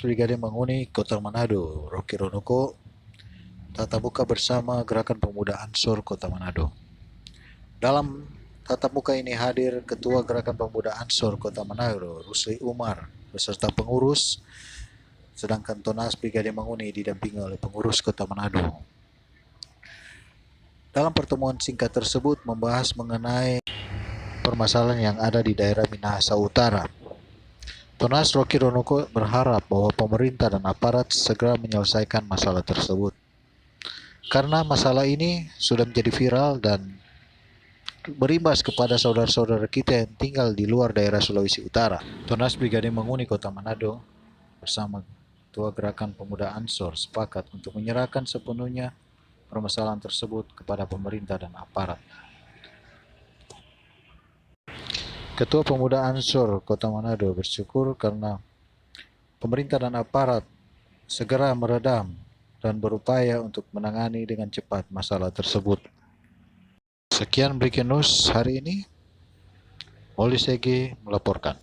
Tonaas Brigade Manguni Kota Manado, Ronoko, Tatap Muka bersama Gerakan Pemuda Ansor Kota Manado. Dalam tatap muka ini hadir Ketua Gerakan Pemuda Ansor Kota Manado, Rusli Umar, beserta pengurus, sedangkan Tonaas Brigade Manguni didampingi oleh Pengurus Kota Manado. Dalam pertemuan singkat tersebut membahas mengenai permasalahan yang ada di daerah Minahasa Utara. Tonaas Ronoko berharap bahwa pemerintah dan aparat segera menyelesaikan masalah tersebut. Karena masalah ini sudah menjadi viral dan berimbas kepada saudara-saudara kita yang tinggal di luar daerah Sulawesi Utara. Tonaas Brigade Manguni Kota Manado bersama Ketua Gerakan Pemuda Ansor sepakat untuk menyerahkan sepenuhnya permasalahan tersebut kepada pemerintah dan aparat. Ketua Pemuda Ansor Kota Manado bersyukur karena pemerintah dan aparat segera meredam dan berupaya untuk menangani dengan cepat masalah tersebut. Sekian breaking news hari ini. Moldy Sege melaporkan.